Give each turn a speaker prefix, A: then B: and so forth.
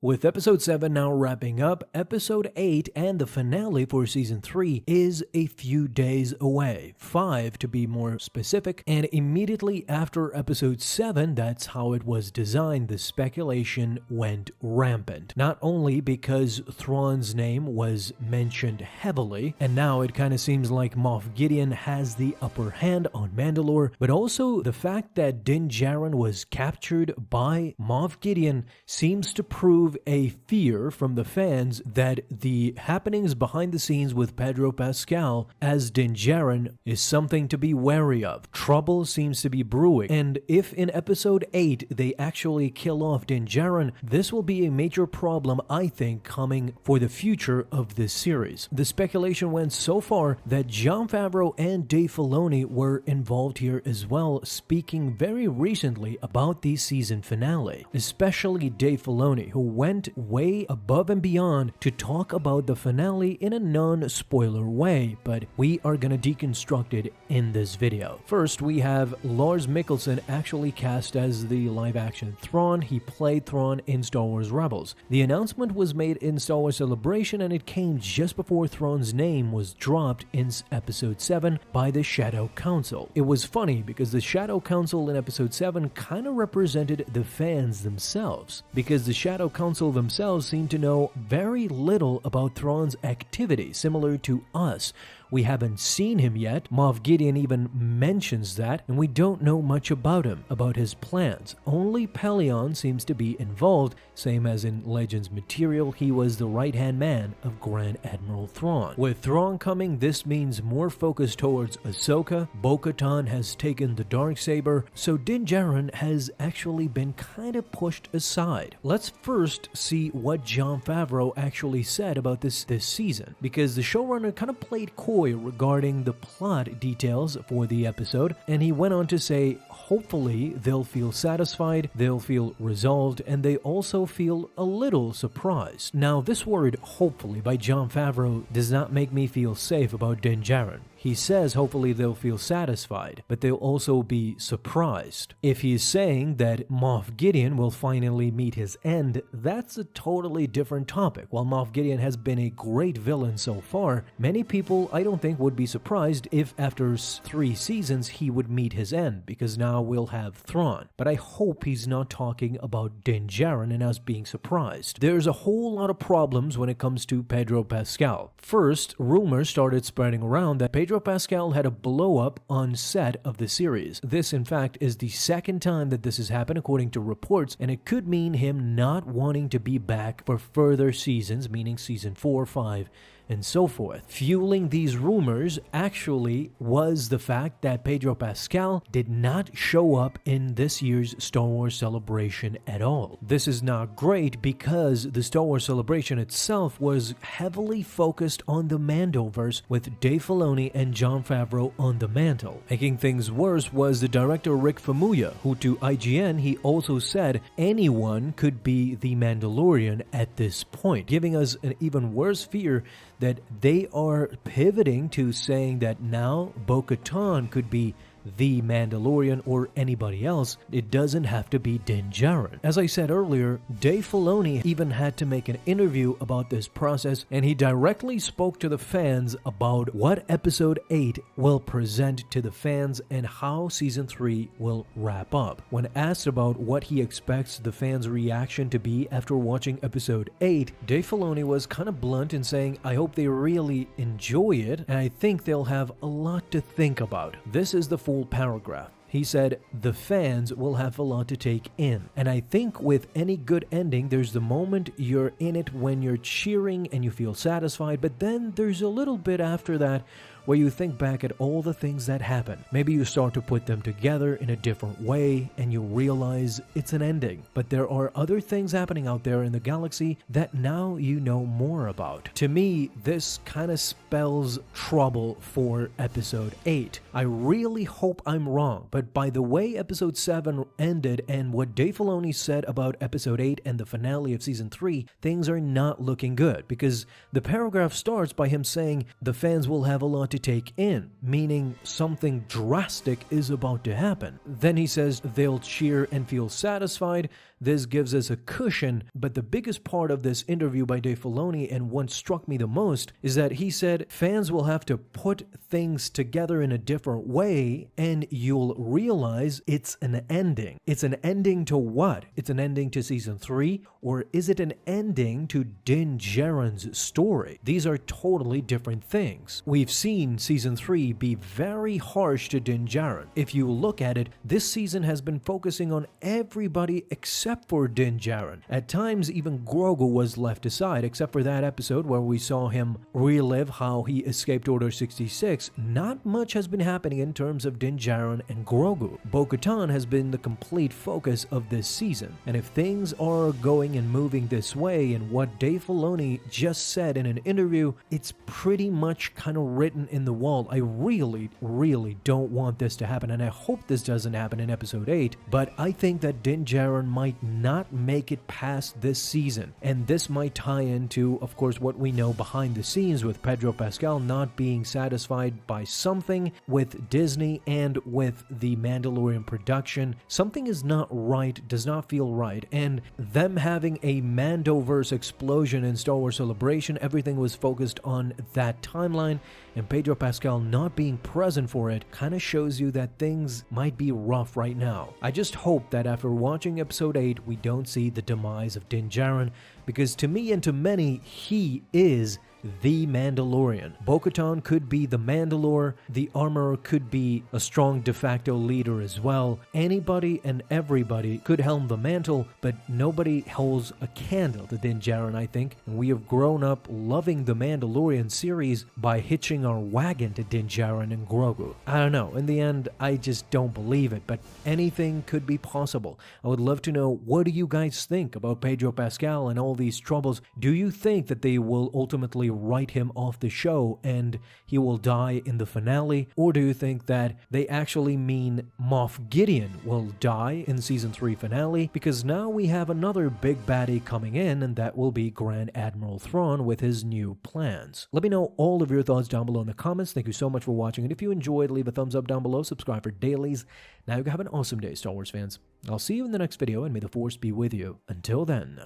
A: With episode 7 now wrapping up, episode 8 and the finale for season 3 is a few days away, 5 to be more specific, and immediately after episode 7, that's how it was designed, the speculation went rampant. Not only because Thrawn's name was mentioned heavily, and now it kind of seems like Moff Gideon has the upper hand on Mandalore, but also the fact that Djarin was captured by Moff Gideon seems to prove a fear from the fans that the happenings behind the scenes with Pedro Pascal as Djarin is something to be wary of. Trouble seems to be brewing, and if in episode 8 they actually kill off Djarin, this will be a major problem, I think, coming for the future of this series. The speculation went so far that Jon Favreau and Dave Filoni were involved here as well, speaking very recently about the season finale, especially Dave Filoni, who went way above and beyond to talk about the finale in a non-spoiler way, but we are gonna deconstruct it in this video. First, we have Lars Mikkelsen actually cast as the live-action Thrawn. He played Thrawn in Star Wars Rebels. The announcement was made in Star Wars Celebration, and it came just before Thrawn's name was dropped in episode 7 by the Shadow Council. It was funny because the Shadow Council in episode 7 kind of represented the fans themselves, because the Shadow Council themselves seem to know very little about Thrawn's activity, similar to us. We haven't seen him yet. Moff Gideon even mentions that, and we don't know much about him, about his plans. Only Pelion seems to be involved, same as in Legends material, he was the right-hand man of Grand Admiral Thrawn. With Thrawn coming, this means more focus towards Ahsoka. Bo-Katan has taken the Darksaber, so Din Djarin has actually been kind of pushed aside. Let's first see what Jon Favreau actually said about this season, because the showrunner kind of played coy regarding the plot details for the episode, and he went on to say hopefully they'll feel satisfied, they'll feel resolved, and they also feel a little surprised. Now, this word hopefully by Jon Favreau does not make me feel safe about Din Djarin. He says hopefully they'll feel satisfied, but they'll also be surprised. If he's saying that Moff Gideon will finally meet his end, that's a totally different topic. While Moff Gideon has been a great villain so far, many people I don't think would be surprised if after 3 seasons he would meet his end, because now we'll have Thrawn. But I hope he's not talking about Din Djarin and us being surprised. There's a whole lot of problems when it comes to Pedro Pascal. First, rumors started spreading around that Pedro Pascal had a blow-up on set of the series. This, in fact, is the second time that this has happened according to reports, and it could mean him not wanting to be back for further seasons, meaning season 4, 5, and so forth. Fueling these rumors actually was the fact that Pedro Pascal did not show up in this year's Star Wars Celebration at all. This is not great because the Star Wars Celebration itself was heavily focused on the Mandoverse, with Dave Filoni and Jon Favreau on the mantle. Making things worse was the director Rick Famuyiwa, who to IGN he also said anyone could be the Mandalorian at this point, giving us an even worse fear that they are pivoting to saying that now Bo-Katan could be the Mandalorian or anybody else. It doesn't have to be Din Djarin. As I said earlier, Dave Filoni even had to make an interview about this process, and he directly spoke to the fans about what episode 8 will present to the fans and how season 3 will wrap up. When asked about what he expects the fans' reaction to be after watching episode 8, Dave Filoni was kind of blunt in saying, I hope they really enjoy it, and I think they'll have a lot to think about. This is the full paragraph. He said, the fans will have a lot to take in. And I think with any good ending, there's the moment you're in it when you're cheering and you feel satisfied, but then there's a little bit after that where you think back at all the things that happened. Maybe you start to put them together in a different way and you realize it's an ending. But there are other things happening out there in the galaxy that now you know more about. To me, this kind of spells trouble for episode 8. I really hope I'm wrong, but by the way episode 7 ended and what Dave Filoni said about episode 8 and the finale of season 3, things are not looking good, because the paragraph starts by him saying the fans will have a lot to take in, meaning something drastic is about to happen. Then he says they'll cheer and feel satisfied. this gives us a cushion, but the biggest part of this interview by Dave Filoni, and what struck me the most, is that he said fans will have to put things together in a different way and you'll realize it's an ending. It's an ending to what? It's an ending to season 3, or is it an ending to Din Djarin's story? These are totally different things. We've seen season 3 be very harsh to Din Djarin. If you look at it, this season has been focusing on everybody except for Din Djarin. At times, even Grogu was left aside, except for that episode where we saw him relive how he escaped Order 66. Not much has been happening in terms of Din Djarin and Grogu. Bo-Katan has been the complete focus of this season. And if things are going and moving this way, and what Dave Filoni just said in an interview, it's pretty much kind of written in the wall. I really don't want this to happen, and I hope this doesn't happen in episode 8, but I think that Din Djarin might not make it past this season. And this might tie into, of course, what we know behind the scenes with Pedro Pascal not being satisfied by something with Disney and with the Mandalorian production. Something is not right, does not feel right, and them having a Mandoverse explosion in Star Wars Celebration, everything was focused on that timeline, and Pedro Pascal not being present for it kind of shows you that things might be rough right now. I just hope that after watching episode 8, we don't see the demise of Din Djarin, because to me and to many, he is the Mandalorian. Bo-Katan could be the Mandalore, the Armorer could be a strong de facto leader as well. Anybody and everybody could helm the mantle, but nobody holds a candle to Din Djarin, I think. And we have grown up loving the Mandalorian series by hitching our wagon to Din Djarin and Grogu. I don't know, in the end, I just don't believe it, but anything could be possible. I would love to know, what do you guys think about Pedro Pascal and all these troubles? Do you think that they will ultimately write him off the show and he will die in the finale? Or do you think that they actually mean Moff Gideon will die in season 3 finale? Because now we have another big baddie coming in, and that will be Grand Admiral Thrawn with his new plans. Let me know all of your thoughts down below in the comments. Thank you so much for watching, and if you enjoyed, leave a thumbs up down below, subscribe for dailies. Now you have an awesome day, Star Wars fans. I'll see you in the next video, and may the Force be with you. Until then.